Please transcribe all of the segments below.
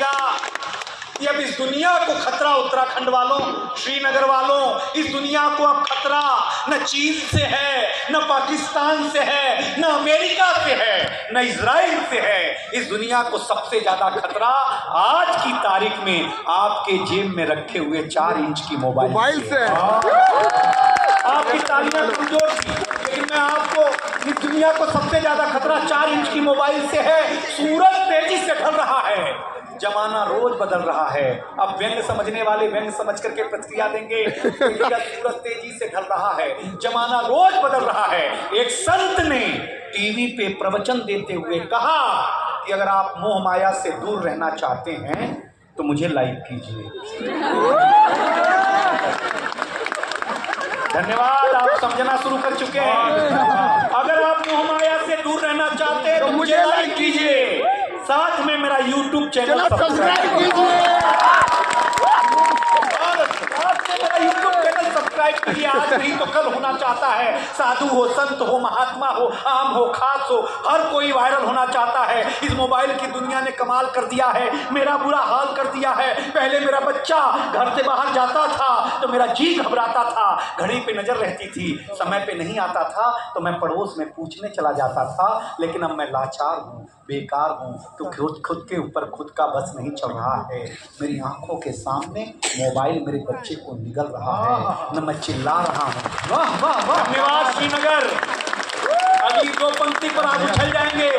जाएगा कि अब इस दुनिया को खतरा, उत्तराखंड वालों, श्रीनगर वालों, इस दुनिया को अब खतरा न चीन से है, न पाकिस्तान से है, न अमेरिका से है, न इजराइल से है। इस दुनिया को सबसे ज्यादा खतरा आज की तारीख में आपके जेब में रखे हुए 4 इंच की मोबाइल से। आपकी तालियां कमजोर थी, लेकिन मैं आपको इस दुनिया को सबसे ज्यादा खतरा 4 इंच की मोबाइल से है। सूरज तेजी से ढल रहा है, जमाना रोज बदल रहा है। अब व्यंग समझने वाले व्यंग समझ करके प्रतिक्रिया देंगे। सूरज तेजी से ढल रहा है, जमाना रोज बदल रहा है। एक संत ने टीवी पे प्रवचन देते हुए कहा कि अगर आप मोह माया से दूर रहना चाहते हैं तो मुझे लाइक कीजिए। धन्यवाद, आप समझना शुरू कर चुके हैं। अगर आप मोह माया से दूर रहना चाहते हैं तो मुझे लाइक कीजिए, साथ में मेरा YouTube चैनल सब्सक्राइब कीजिए। सब्सक्राइब कीजिए, आज नहीं तो कल होना चाहता है। साधु हो, संत हो, महात्मा हो, आम हो, खास हो, हर कोई वायरल होना चाहता है। इस मोबाइल की दुनिया ने कमाल कर दिया है, मेरा बुरा हाल कर दिया है। पहले मेरा बच्चा घर से बाहर जाता था तो मेरा जी घबराता था, घड़ी पे नजर रहती थी, समय पे नहीं आता था तो मैं पड़ोस में पूछने चला जाता था। लेकिन अब मैं लाचार हूँ, बेकार हूँ, तो खुद के ऊपर खुद का बस नहीं चल रहा है। मेरी आंखों के सामने मोबाइल मेरे बच्चे को निगल रहा है, न मैं चिल्ला रहा हूँ। वाह वाह वाह, धन्यवाद श्रीनगर। अगली 2 पंक्ति पर आप उछल जाएंगे।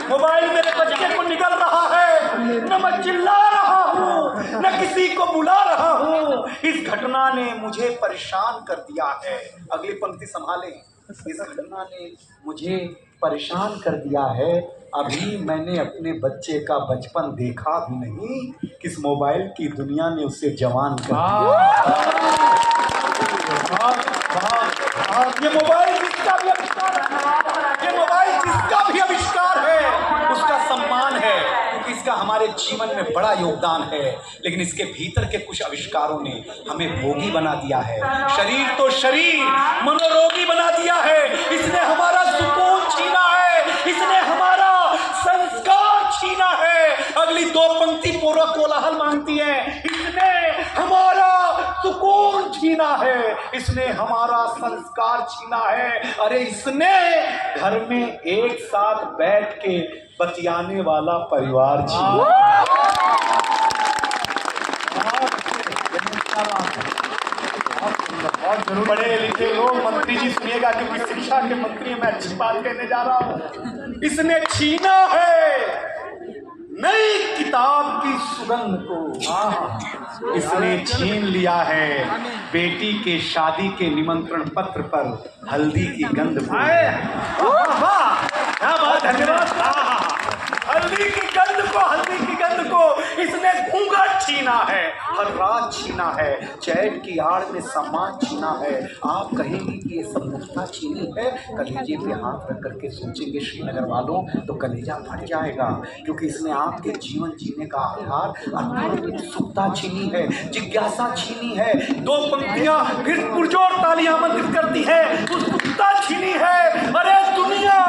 मोबाइल मेरे बच्चे को निगल रहा है, न मैं चिल्ला रहा हूँ, न किसी को बुला रहा हूँ। इस घटना ने मुझे परेशान कर दिया है। अगली पंक्ति संभालें। इस घटना ने मुझे परेशान कर दिया है। अभी मैंने अपने बच्चे का बचपन देखा भी नहीं, किस मोबाइल की दुनिया ने उसे जवान कर दिया। ये मोबाइल जिसका भी आविष्कार है, ये मोबाइल जिसका भी आविष्कार है, उसका सम्मान है, क्योंकि इसका हमारे जीवन में बड़ा योगदान है। लेकिन इसके भीतर के कुछ आविष्कारों ने हमें भोगी बना दिया है। शरीर तो शरीर, मनोरोगी बना दिया है। इसने हमारा सुकून छीना है, इसने हमारा संस्कार छीना है। अगली 2 पंक्ति पूरा कोलाहल मांगती है। इसने हमारा सुकून छीना है, इसने हमारा संस्कार छीना है। अरे इसने घर में एक साथ बैठ के बतियाने वाला परिवार छीना। पढ़े लिखे लोग, मंत्री जी सुनिएगा, क्योंकि शिक्षा के मंत्री मैं अच्छी बात कहने जा रहा हूं। इसने छीना है नई किताब की सुगंध को, इसने छीन लिया है बेटी के शादी के निमंत्रण पत्र पर हल्दी की गंध को। क्या बात, धन्यवाद। हल्दी की गंध को इसने घूंघट छीना है, हर रात छीना है, चैट की आड़ में सम्मान छीना है। आप कहेंगे कि ये सब मुफ्ता छीनी है, कलेजे पे हाथ रख करके सोचेंगे श्रीनगर वालों तो कलेजा फट जाएगा, क्योंकि इसने आपके जीवन जीने का आधार अर्थात उत्सुकता छीनी है, जिज्ञासा छीनी है। 2 पंक्तियां फिर पुरजोर तालियां आमंत्रित करती है, उत्सुकता छीनी है। अरे दुनिया,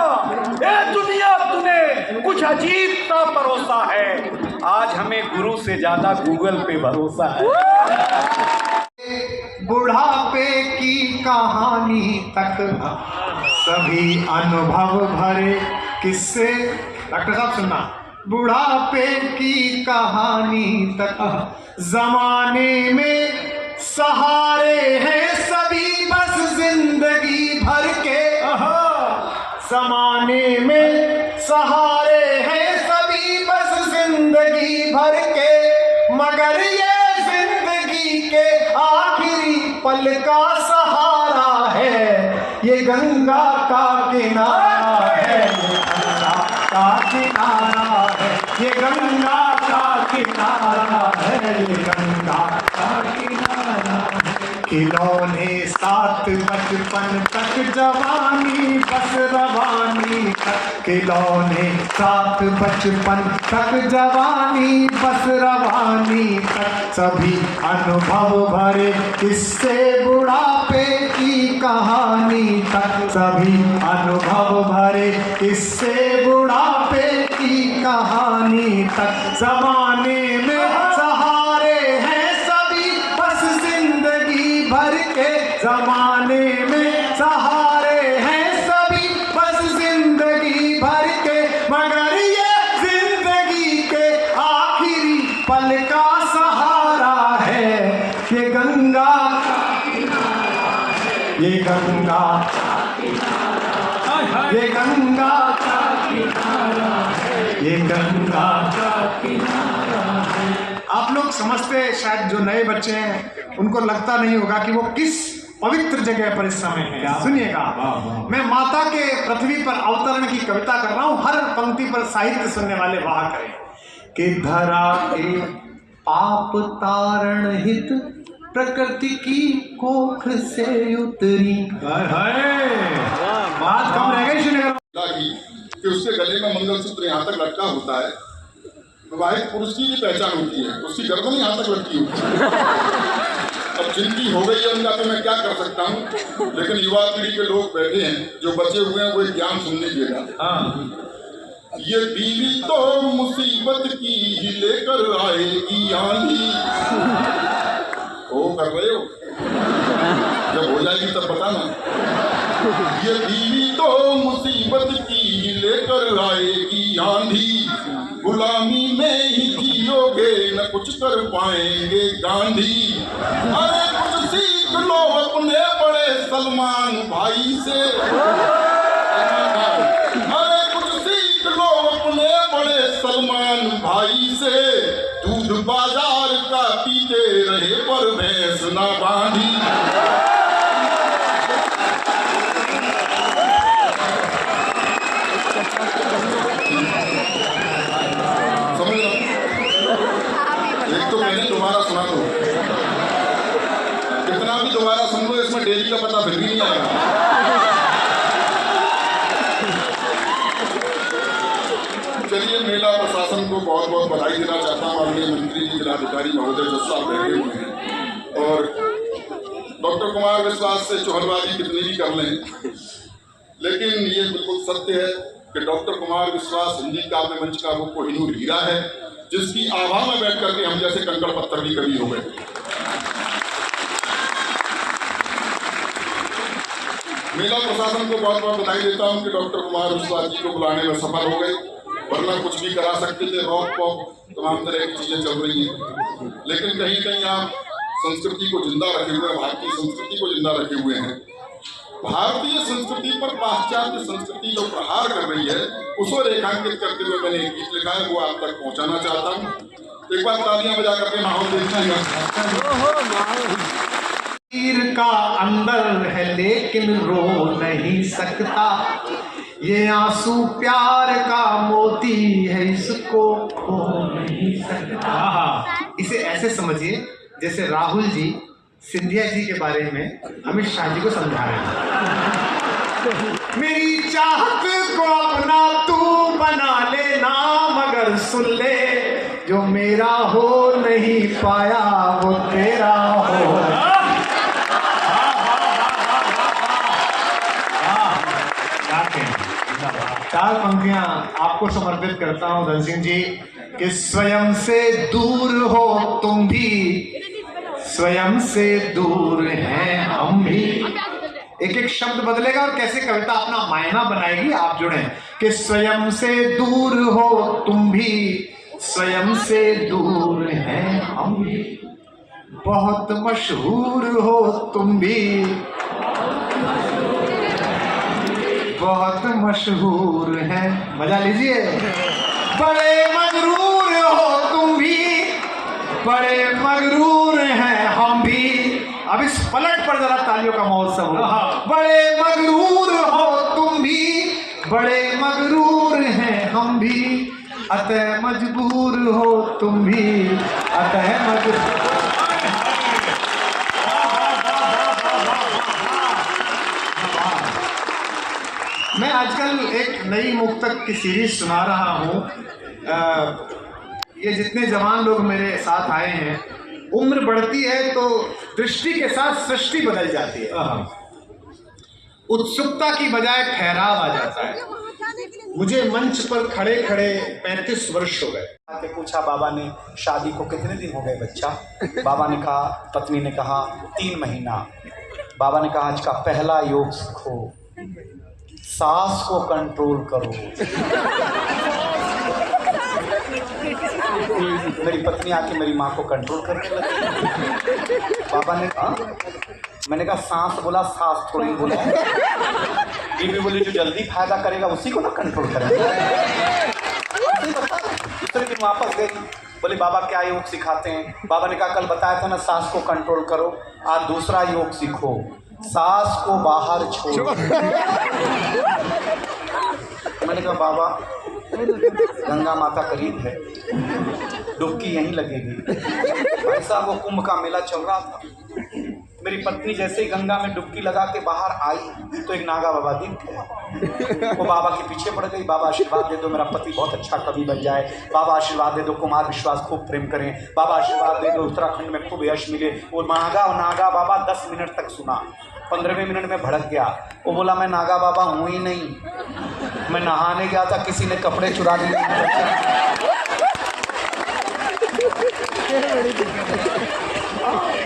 ए दुनिया, तूने कुछ अजीब सा परोसा है। आज हमें गुरु से ज्यादा गूगल पे भरोसा है। बुढ़ापे की कहानी तक सभी अनुभव भरे किस्से। डॉक्टर साहब सुनना, बुढ़ापे की कहानी तक जमाने में सहारे हैं सभी, बस जिंदगी भर के जमाने में सहारे हैं सभी, बस जिंदगी भर के। मगर ये जिंदगी के आखिरी पल का सहारा है, ये गंगा का किनारा है, ये गंगा का किनारा है, ये गंगा का किनारा है, ये गंगा का किनारा है। खिलौने साथ बचपन तक जवानी बस रवानी तक, खिलौने साथ बचपन तक जवानी बस रवानी तक, सभी अनुभव भरे इससे बुढ़ापे की कहानी तक, सभी अनुभव भरे इससे बुढ़ापे की कहानी तक जमाने में सहारे हैं सभी बस जिंदगी भर के जमाने में सहारे हैं सभी बस जिंदगी भर के मगर ये जिंदगी के आखिरी पल का सहारा है ये गंगा ये गंगा ये गंगा ये गंगा। आप लोग समझते शायद जो नए बच्चे हैं उनको लगता नहीं होगा कि वो किस पवित्र जगह पर इस समय है। सुनिएगा, मैं माता के पृथ्वी पर अवतरण की कविता कर रहा हूं। हर पंक्ति पर साहित्य सुनने वाले वाह करें कि धरा के पाप तारण हित प्रकृति की कोख से उतरी। बात कम रह गई सुनिएगा कि उसके गले में मंगलसूत्र यहाँ तक लटका होता है। विवाहित पुरुष की भी पहचान होती है, उसकी गर्दन यहाँ तक लटकी होती है। अब जिनकी हो गई है उनका तो मैं क्या कर सकता हूँ, लेकिन युवा पीढ़ी के लोग बैठे हैं जो बचे हुए हैं वो ज्ञान सुनने के लिए। ये बीवी तो मुसीबत की ही लेकर आएगी आंधी। ओ कर रहे हो, जब हो जाएगी तब बताना। ये बीवी तो मुसीबत की ही लेकर आएगी आंधी, गुलामी में ही जियोगे न कुछ कर पाएंगे गांधी। अरे कुछ सीख लो अपने बड़े सलमान भाई से, अरे कुछ सीख लो अपने बड़े सलमान भाई से। दूध बाजार का पीते रहे पर भैंस ना बांधी। समझ लो, एक तो मैंने दोबारा सुना दो, कितना भी दोबारा सुन लो इसमें डेली का पता फिर भी नहीं आएगा। चलिए, मेला प्रशासन को बहुत बहुत बधाई देना चाहता हूँ। माननीय मंत्री जी, जिलाधिकारी महोदय जो साहब बैठे हुए हैं, और डॉक्टर कुमार विश्वास से चोहरबाजी कितनी भी कर लें, लेकिन ये बिल्कुल सत्य है कि डॉक्टर कुमार विश्वास हिंदी काव्य मंच का वो कोहिनूर हीरा है, जिसकी आभा में बैठ करके हम जैसे कंकड़ पत्थर भी कभी हो गए। मेला प्रशासन को बहुत बहुत बधाई देता हूँ कि डॉक्टर कुमार विश्वास जी को बुलाने में सफल हो गए, वरना कुछ भी करा सकते थे। रॉक पॉप तमाम तरह की चीजें चल रही हैं, लेकिन कहीं कहीं आप संस्कृति को जिंदा रखे हुए, भारतीय संस्कृति को जिंदा रखे हुए हैं। भारतीय संस्कृति पर पाश्चात्य संस्कृति जो प्रहार कर रही है, उसको रेखांकित करते हुए मैंने एक गीत लिखा है, वो आप तक पहुंचाना चाहता हूँ। एक बार तालियां बजा करके माहौल देखिएगा। तीर का अंदर है लेकिन रो नहीं सकता, ये आंसू प्यार का मोती है, इसको खो नहीं सकता। इसे ऐसे समझिए जैसे राहुल जी सिंधिया जी के बारे में अमित शाह जी को समझा रहे हैं। मेरी चाहत को अपना तू बना लेना, मगर सुन ले जो मेरा हो नहीं पाया वो तेरा हो। चार पंक्तियां आपको समर्पित करता हूं धन सिंह जी कि स्वयं से दूर हो तुम भी, स्वयं से दूर हैं हम भी। एक एक शब्द बदलेगा और कैसे कविता अपना मायना बनाएगी, आप जुड़े कि स्वयं से दूर हो तुम भी, स्वयं से दूर हैं हम भी, बहुत मशहूर हो तुम भी, बहुत मशहूर है। मजा लीजिए। बड़े मगरूर हो तुम भी, बड़े मगरूर हैं हम भी। अब इस पलट पर जरा तालियों का महोत्सव हो। बड़े मगरूर हो तुम भी, बड़े मगरूर हैं हम भी, अतः मजबूर हो तुम भी, अतः मजबूर। मैं आजकल एक नई मुक्तक की सीरीज सुना रहा हूँ। ये जितने जवान लोग मेरे साथ आए हैं, उम्र बढ़ती है तो दृष्टि के साथ सृष्टि बदल जाती है, उत्सुकता की बजाय ठहराव आ जाता है। मुझे मंच पर खड़े खड़े 35 वर्ष हो गए। आके पूछा बाबा ने, शादी को कितने दिन हो गए बच्चा? बाबा ने कहा, पत्नी ने कहा 3 महीना। बाबा ने कहा आज का पहला योग सीखो, सांस को कंट्रोल करो। मेरी पत्नी आके मेरी माँ को कंट्रोल करने लगी। बाबा ने कहा, मैंने कहा सांस बोला, सांस थोड़ी बोला। बीबी बोली जो जल्दी फायदा करेगा उसी को ना कंट्रोल करेगा। दूसरे दिन वापस गई, बोले बाबा क्या योग सिखाते हैं? बाबा ने कहा कल बताया था ना सांस को कंट्रोल करो, आज दूसरा योग सीखो, सांस को बाहर छोड़ो। मैंने कहा बाबा गंगा माता करीब है, डुबकी यहीं लगेगी। भाई साहब वो कुंभ का मेला चल रहा था, मेरी पत्नी जैसे ही गंगा में डुबकी लगा के बाहर आई तो एक नागा बाबा दिख गए। वो बाबा के पीछे पड़ गई, बाबा आशीर्वाद दे दो मेरा पति बहुत अच्छा कवि बन जाए, बाबा आशीर्वाद दे दो कुमार विश्वास खूब प्रेम करें, बाबा आशीर्वाद दे दो उत्तराखंड में खूब यश मिले। वो नागा बाबा 10 मिनट तक सुना, 15वें मिनट में भड़क गया। वो बोला मैं नागा बाबा हूँ ही नहीं, मैं नहाने गया था, किसी ने कपड़े चुरा लिए।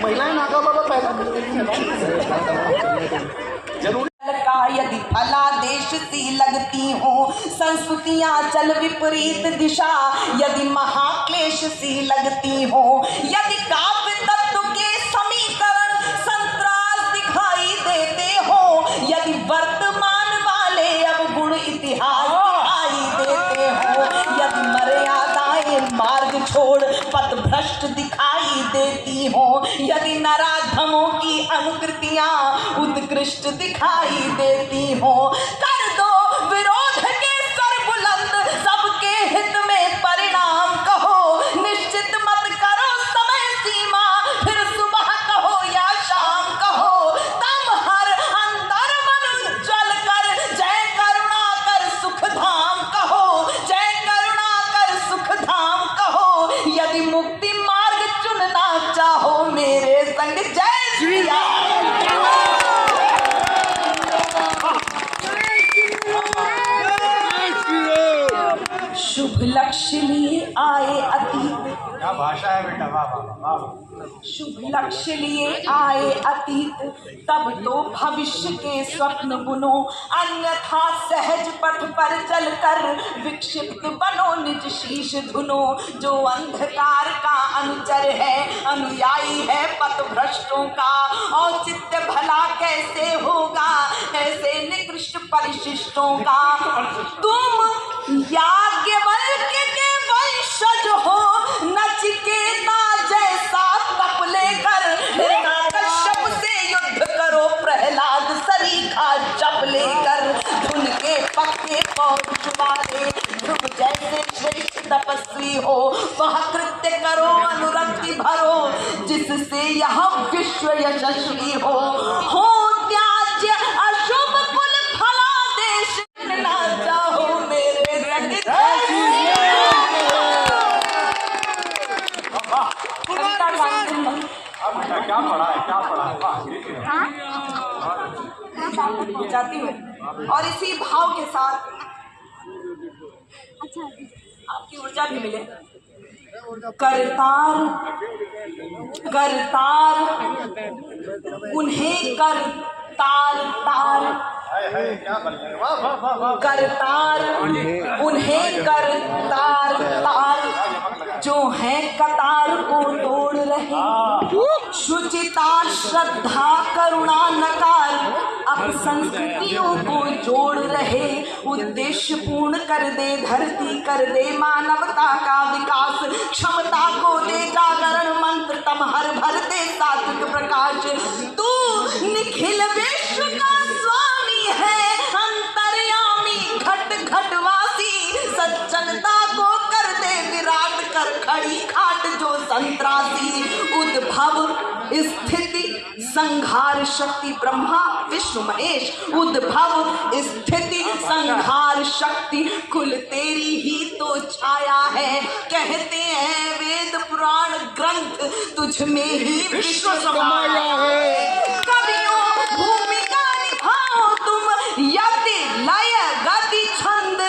महिलाएं नागा बाबा जरूर यदि फलादेश सी लगती हो संस्कृतियाँ चल विपरीत दिशा, यदि महाक्लेश सी लगती हो, यदि काव्य तत्व के समीकरण संतरास दिखाई देते हो, यदि वर्तमान वाले अब गुण इतिहास दिखाई देते हो, यदि मर्यादाएं मार्ग छोड़ पथ भ्रष्ट दिखाई देती हो, यदि नराधमों की अनुकृतियां उत्कृष्ट दिखाई देती हो, कर दो विरोध के स्वर बुलंद, सबके हित में परिणाम कहो, निश्चित मत करो समय सीमा, फिर सुबह कहो या शाम कहो, तब हर अंतर मन उज्ज्वल कर जय करुणा कर सुख धाम कहो, जय करुणा कर सुख धाम कहो, यदि मुक्ति मार्ग चुनना चाहो मेरे संग जय श्री राम। शुभ लक्ष्य लिए आए अतीत, क्या भाषा है बेटा, वाह वाह वाह। शुभ लक्ष्य लिए आए अतीत, तब तो भविष्य के स्वप्न बुनो, अन्यथा सहज पथ पर चलकर विक्षिप्त बनो निज शीश धुनो। जो अंधकार का अनुचर है, अनुयायी है पथ भ्रष्टों का, औचित्य भला कैसे होगा ऐसे निकृष्ट परिशिष्टों का। तुम याज्ञवल्क्य के वंशज हो, नचिकेता जैसा तप लेकर हिरण्यकश्यप से युद्ध करो, प्रहलाद सरीखा जप लेकर, धुन के पक्के पौरुष वाले ध्रुव जैसे श्रेष्ठ तपस्वी हो, वह कृत्य करो अनुरक्ति भरो, जिससे यह विश्व यशस्वी हो त्याज्य अशुभ कुल फलादेश ना चाहो मेरे संग। क्या पढ़ा है, क्या पढ़ा है? जाती हूँ और इसी भाव के साथ आपकी ऊर्जा भी मिले। करतार करतार उन्हें करतार तार, करतार उन्हें करतार तार, जो है कतार को तोड़ रहे, शुचिता श्रद्धा करुणा नकार, अब संस्कृतियों को जोड़ रहे, उद्देश्य पूर्ण कर दे धरती, कर दे मानवता का विकास, क्षमता को दे जागरण मंत्र, तम हर भर दे सात्विक प्रकाश। तू निखिल विश्व का स्वामी है, अंतर्यामी घट घटवासी, सज्जनता को कर दे विराट, कर खड़ी खाट जो संतरासी। उद्भव स्थिति संहार शक्ति ब्रह्मा विष्णु महेश, उद्भव स्थिति संहार शक्ति कुल तेरी ही तो छाया है, कहते हैं वेद पुराण ग्रंथ तुझ में ही विश्व समाया है। कवियों भूमिका निभाओ तुम, यदि लय गति छंद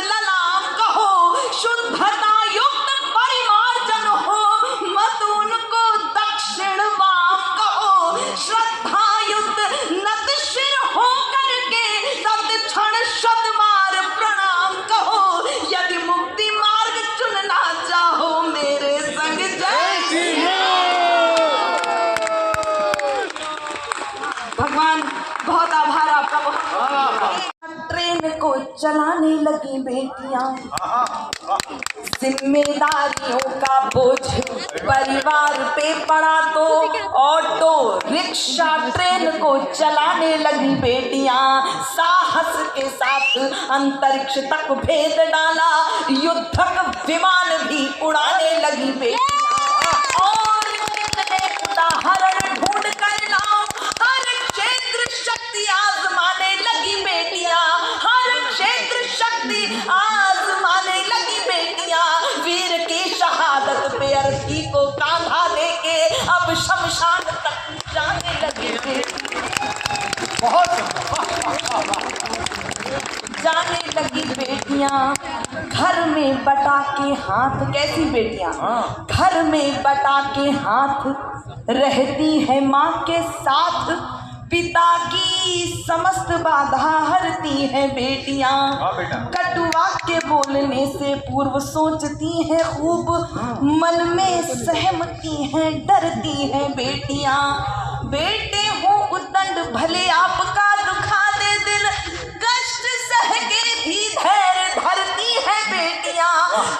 चलाने लगी बेटियां। जिम्मेदारियों का बोझ परिवार पे पड़ा तो ऑटो रिक्शा ट्रेन को चलाने लगी बेटियां। साहस के साथ अंतरिक्ष तक भेद डाला, युद्धक विमान भी उड़ाने लगी बेटियां। और कितने उदाहरण ढूंढ कर लाऊं, हर क्षेत्र शक्ति आजमाने लगी बेटियां। हर क्षेत्र शक्ति आजमाने लगी बेटियां। वीर की शहादत पे अर्थी को कांधा देके अब शमशान तक जाने लगी बेटियां। जाने लगी बेटियां। घर में बटा के हाथ, कैसी बेटियां, घर में बटा के हाथ रहती है माँ के साथ। पिता की समस्त बाधा हरती है बेटियां। कटुआ के बोलने से पूर्व सोचती है खूब, मन में सहमती है डरती है बेटियां। बेटे हो उद्दंड भले आपका दुखा दे दिल, कष्ट सह के भी धैर्य धरती है बेटियां।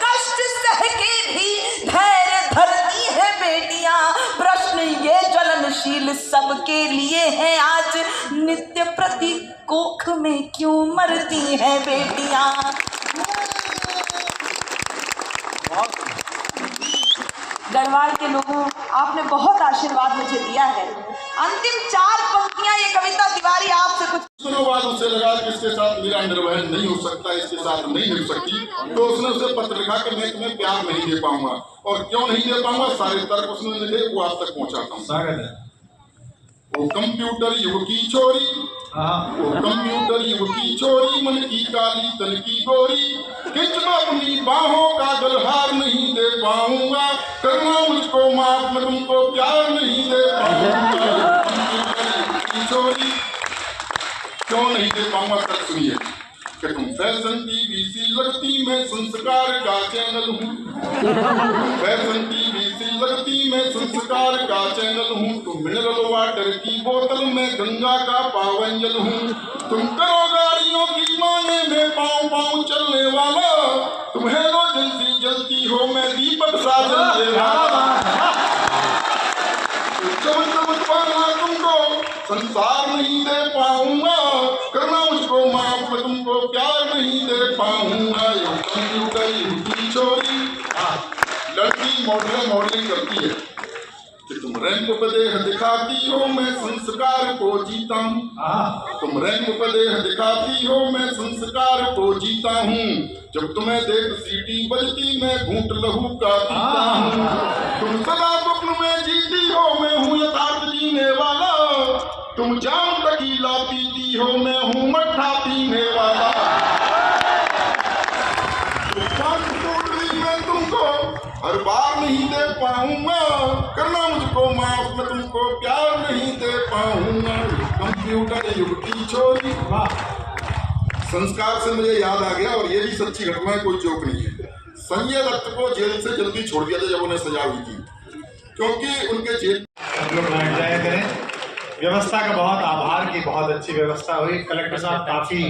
कष्ट सह के भी धैर्य धरती है बेटियां। प्रश्न ये ज्वलनशील सबके लिए है आज, नित्य प्रति कोख में क्यों मरती है बेटियां। गढ़वाल के लोगों, आपने बहुत आशीर्वाद मुझे दिया है। अंतिम 4 पंक्तियां ये कविता तिवारी आपसे कुछ सुनो बाद उसे लगा कि इसके साथ मेरा निर्वहन नहीं हो सकता, इसके साथ नहीं मिल सकती, तो उसने उसे पत्र लिखा कि मैं तुम्हें प्यार नहीं दे पाऊंगा। और क्यों नहीं दे पाऊंगा, सारे तर्क उसने लिखे, वो आप तक पहुंचाता हूँ। वो कंप्यूटर युग की छोरी, वो कंप्यूटर युग की छोरी, मन की काली तन की गोरी, खिंचना अपनी बाहों का गलहार नहीं दे पाऊंगा, करना मुझको माफ, मैं तुमको प्यार नहीं दे पाऊंगा। कंप्यूटर युग की छोरी, क्यों नहीं दे पाऊंगा, तक सुनिए कि तुम फैशन टीवी सी लगती, मैं संस्कार का चैनल हूँ। फैशन टीवी सी लगती, मैं संस्कार का चैनल हूँ। तुम मिनरल वाटर की बोतल, मैं गंगा का पावन जल हूँ। तुम करो गाड़ियों की मांगे, मैं पाँव पाँव चलने वाला। तुम हेलोजन जलती हो, मैं दीपक सा जलने वाला। तुमको संसार नहीं दे पाऊंगा, करना मुझको माफ, मैं तुमको प्यार नहीं दे पाऊंगा। कंप्यूटर युग की छोरी, लड़की मॉडलिंग करती है कि तुम रैंप पे देह दिखाती हो, मैं संस्कार को जीता हूँ। तुम रैंप पे देह दिखाती हो, मैं संस्कार को जीता हूँ। जब तुम्हें देख सीटी बजती, मैं घूंट लहू का पीता हूँ। तुम सदा स्वप्न में जीती हो, मैं हूँ यथार्थ जीने वाला। तुम जाम तकीला पीती हो, मैं हूँ मट्ठा पीने वाला। मैं तुमको हर बार नहीं दे पाऊंगा, करना मुझको माफ, मैं तुमको प्यार नहीं दे पाऊंगा। कंप्यूटर युग की छोरी। संस्कार से मुझे याद आ गया, और ये भी सच्ची घटना है, कोई जोक नहीं है। संजय दत्त को जेल से जल्दी छोड़ दिया था जब उन्हें सजा हुई थी, क्योंकि उनके जेल जाया करें। व्यवस्था का बहुत आभार की बहुत अच्छी व्यवस्था हुई। कलेक्टर साहब काफी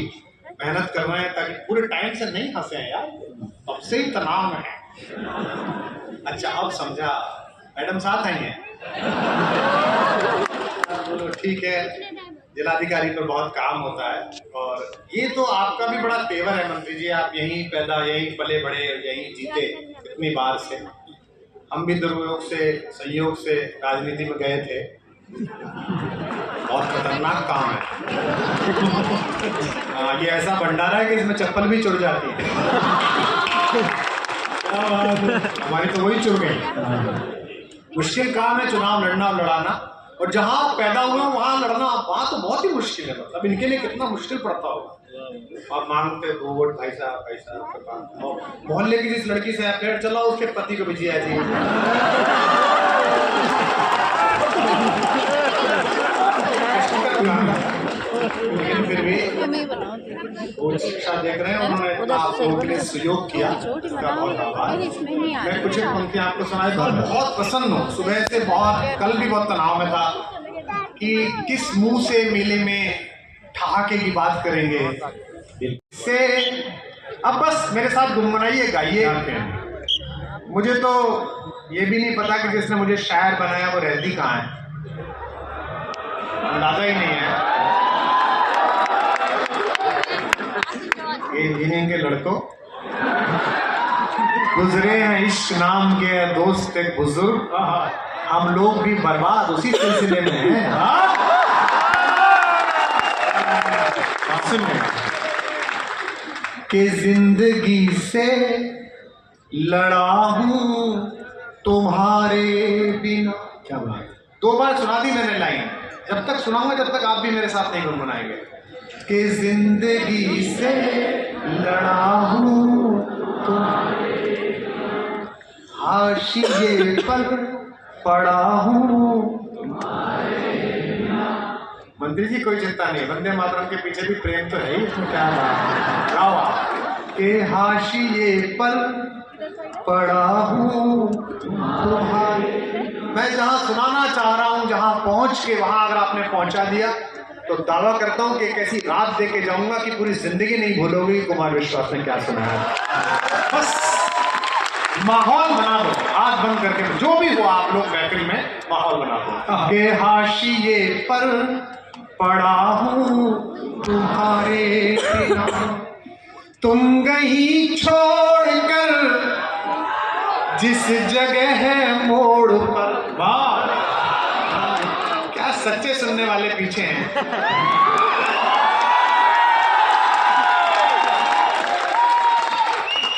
मेहनत कर रहे हैं ताकि पूरे टाइम से नहीं फंसे हैं यार, अब से ही तनाव में है। अच्छा अब समझा, मैडम साथ आई हैं, तो ठीक है। जिलाधिकारी पर बहुत काम होता है, और ये तो आपका भी बड़ा तेवर है मंत्री जी, आप यहीं पैदा, यहीं पले बड़े, यहीं जीते इतनी बार से। हम भी दुर्योग से, संयोग से राजनीति में गए थे, बहुत खतरनाक काम है। ये ऐसा भंडारा है कि इसमें चप्पल भी चुर जाती है। हमारी तो वही चुर गई। मुश्किल काम है चुनाव लड़ना और लड़ाना, और जहां आप पैदा हुए हो वहां लड़ना, वहां तो बहुत ही मुश्किल है। मतलब इनके लिए कितना मुश्किल पड़ता होगा। आप मांगते हो वोट, भाई साहब के पास, और मोहल्ले की जिस लड़की से अफेयर चला उसके पति को भी जिया जी। लेकिन फिर भी उच्च शिक्षा देख रहे हैं, उन्होंने इतना आपके लिए सहयोग किया, इसका बहुत आभार। मैं कुछ पंक्तियां आपको सुनाई दूं। बहुत प्रसन्न हूँ, सुबह से बहुत, कल भी बहुत तनाव में था कि किस मुंह से मेले में ठहाके की बात करेंगे, से अब बस मेरे साथ गुनगुनाइए, गाइए। मुझे तो ये भी नहीं पता कि जिसने मुझे शायर बनाया वो रहती कहाँ है, अंदाजा ही नहीं है। ये इंजीनियरिंग के लड़कों गुजरे हैं इश्क नाम के दोस्त एक बुजुर्ग, हम लोग भी बर्बाद उसी सिलसिले में हैं। कि जिंदगी से लड़ा हूं तुम्हारे बिना। क्या बात, 2 बार सुना दी मैंने लाइन, जब तक सुनाऊंगा जब तक आप भी मेरे साथ नहीं गुनगुनाएंगे। कि जिंदगी से लड़ा हूं तुम्हारे, हाशिए पर पड़ा हूं तुम्हारे। मंत्री जी कोई चिंता नहीं, वंदे मातरम के पीछे भी प्रेम तो है ही, इसमें क्या बात। गाओ आप। के हाशिए पर पड़ा हूँ तुम्हारे, मैं जहाँ सुनाना चाह रहा हूँ, जहाँ पहुँच के वहाँ अगर आपने पहुँचा दिया तो दावा करता हूँ कि एक ऐसी रात दे के जाऊँगा कि पूरी जिंदगी नहीं भूलोगी कुमार विश्वास ने क्या सुनाया। बस माहौल बना दो, हाथ बंद करके जो भी हो आप लोग महफिल में माहौल बना दो। के हाशिए पर पड़ा हूँ तुम्हारे बिना, तुम गई छोड़कर जिस जगह है मोड़ पर। वाह, क्या सच्चे सुनने वाले पीछे हैं।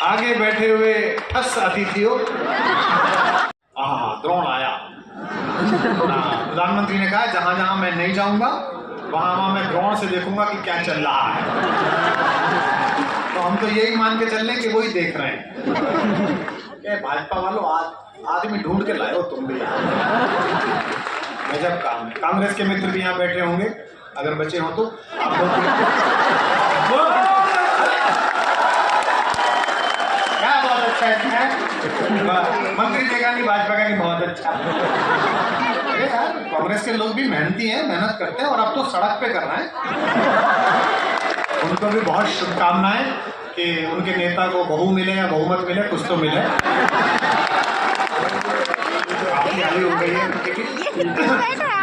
आगे बैठे हुए फस अतिथियों, द्रोण आया। प्रधानमंत्री ने कहा जहां जहां मैं नहीं जाऊंगा वहां वहां मैं द्रोण से देखूंगा कि क्या चल रहा है। तो हम तो यही मान के चल लें कि वही देख रहे हैं। भाजपा वालों आदमी ढूंढ के लाए हो तुम भी। गजब काम है। कांग्रेस के मित्र भी यहाँ बैठे होंगे, अगर बचे हो तो आप लोग क्या बहुत अच्छा है। मंत्री जगह नहीं, भाजपा का नहीं, बहुत अच्छा। अरे यार कांग्रेस के लोग भी मेहनती हैं, मेहनत करते हैं, और अब तो सड़क पे कर रहे हैं। उनको भी बहुत शुभकामनाएं कि उनके नेता को बहू मिले या बहुमत मिले, कुछ तो मिले। हो गई है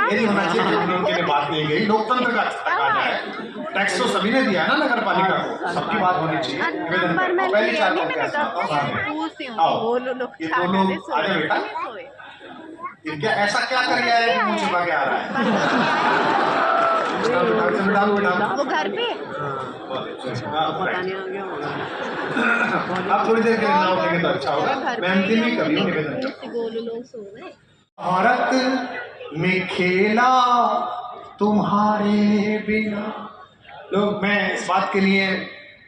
नहीं होना चाहिए, उनके लिए बात नहीं गई। लोकतंत्र का तकाजा है, टैक्स तो सभी ने दिया है ना नगर पालिका को, सबकी बात होनी चाहिए। पहली 4 बात क्या आओ, ये 2 लोग आ जाए बेटा। क्या ऐसा क्या कर गया है कि मुंह छिपा के आ रहा है? वो घर पे आप थोड़ी देर के लिए ना उठेंगे तो अच्छा होगा। मैं अंतिम ही कभी निवेदन, भारत में खेला तुम्हारे बिना। लोग मैं इस बात के लिए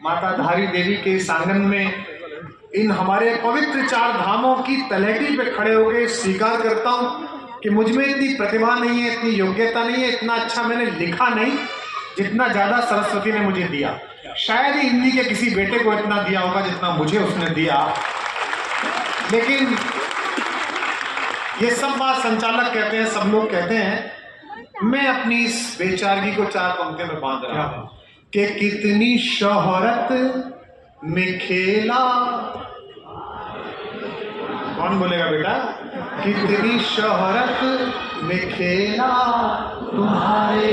माता धारी देवी के इस आंगन में इन हमारे पवित्र 4 धामों की तलहटी पे खड़े होकर स्वीकार करता हूँ कि मुझ में इतनी प्रतिभा नहीं है, इतनी योग्यता नहीं है, इतना अच्छा मैंने लिखा नहीं जितना ज्यादा सरस्वती ने मुझे दिया। शायद ही हिंदी के किसी बेटे को इतना दिया होगा जितना मुझे उसने दिया। लेकिन ये सब बात संचालक कहते हैं, सब लोग कहते हैं। मैं अपनी इस बेचारगी को 4 पंक्तियों में बांध रहा हूं कि कितनी शोहरत में खेला। कौन बोलेगा बेटा? कितनी शोहरत में खेला तुम्हारे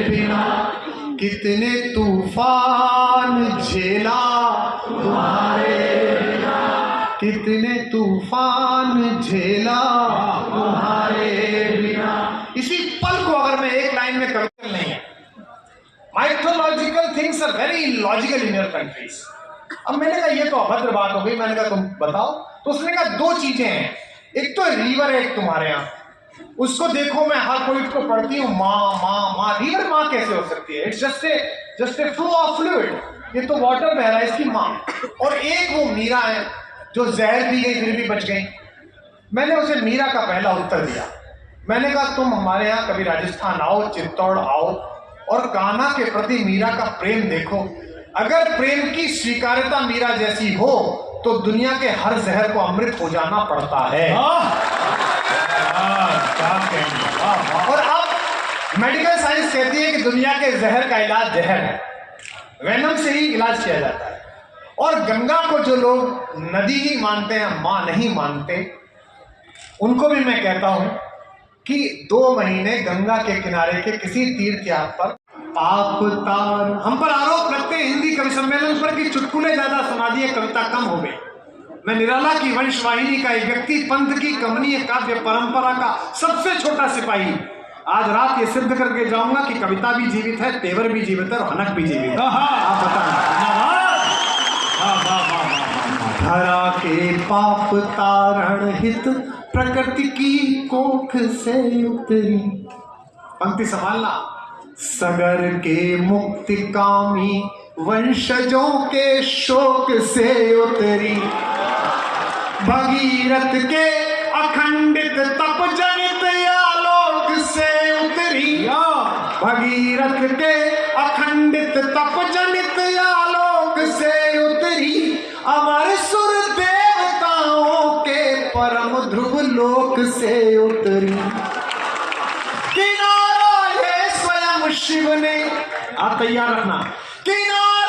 बिना, कितने तूफान झेला तुम्हारे बिना, कितने तूफान झेला तुम्हारे बिना। इसी पल को अगर मैं एक लाइन में कविता नहीं है, mythological things are very logical in your countries. अब मैंने कहा ये तो अभद्र बात हो गई, मैंने कहा तुम बताओ। तो उसने कहा 2 चीजें हैं, एक तो रिवर है एक तुम्हारे यहाँ, उसको देखो। मैं हर कोई को पढ़ती हूँ, माँ माँ माँ। रिवर माँ कैसे हो सकती है? It's just a flow of fluid, ये तो वाटर बह रहा है, इसकी माँ। और एक वो मीरा है जो जहर पी गई फिर भी बच गई। मैंने उसे मीरा का पहला उत्तर दिया। मैंने कहा तुम हमारे यहाँ कभी राजस्थान आओ, चित्तौड़ आओ, और कान्हा के प्रति मीरा का प्रेम देखो। अगर प्रेम की स्वीकार्यता मीरा जैसी हो तो दुनिया के हर जहर को अमृत हो जाना पड़ता है। और अब मेडिकल साइंस कहती है कि दुनिया के जहर का इलाज जहर है। वैनम से ही इलाज किया जाता है। और गंगा को जो लोग नदी ही मानते हैं, मां नहीं मानते, उनको भी मैं कहता हूं कि 2 महीने गंगा के किनारे के किसी तीर्थ यात्रा पर आप तार हम पर आरोप रखते हैं हिंदी कवि सम्मेलन पर कि चुटकुले ज्यादा सुना दिए, कविता कम हो गई। मैं निराला की वंशवाहिनी का एक व्यक्ति, पंथ की कमनीय काव्य परंपरा का सबसे छोटा सिपाही, आज रात ये सिद्ध करके जाऊंगा कि कविता भी जीवित है, तेवर भी जीवित है और हनक भी जीवित है। आप बताएं। धरा के पाप तारण हित प्रकृति की कोख से उतरी, पंक्ति संभालना। सगर के मुक्ति कामी वंशजों के शोक से उतरी, भगीरथ के अखंडित तप जनित आलोक से उतरी, भगीरथ के अखंडित तप जनित आलोक से उतरी, अमर सुर देवताओं के परम ध्रुव लोक से उतरी। किनारा है स्वयं शिव ने, आप तैयार रखना, किनारा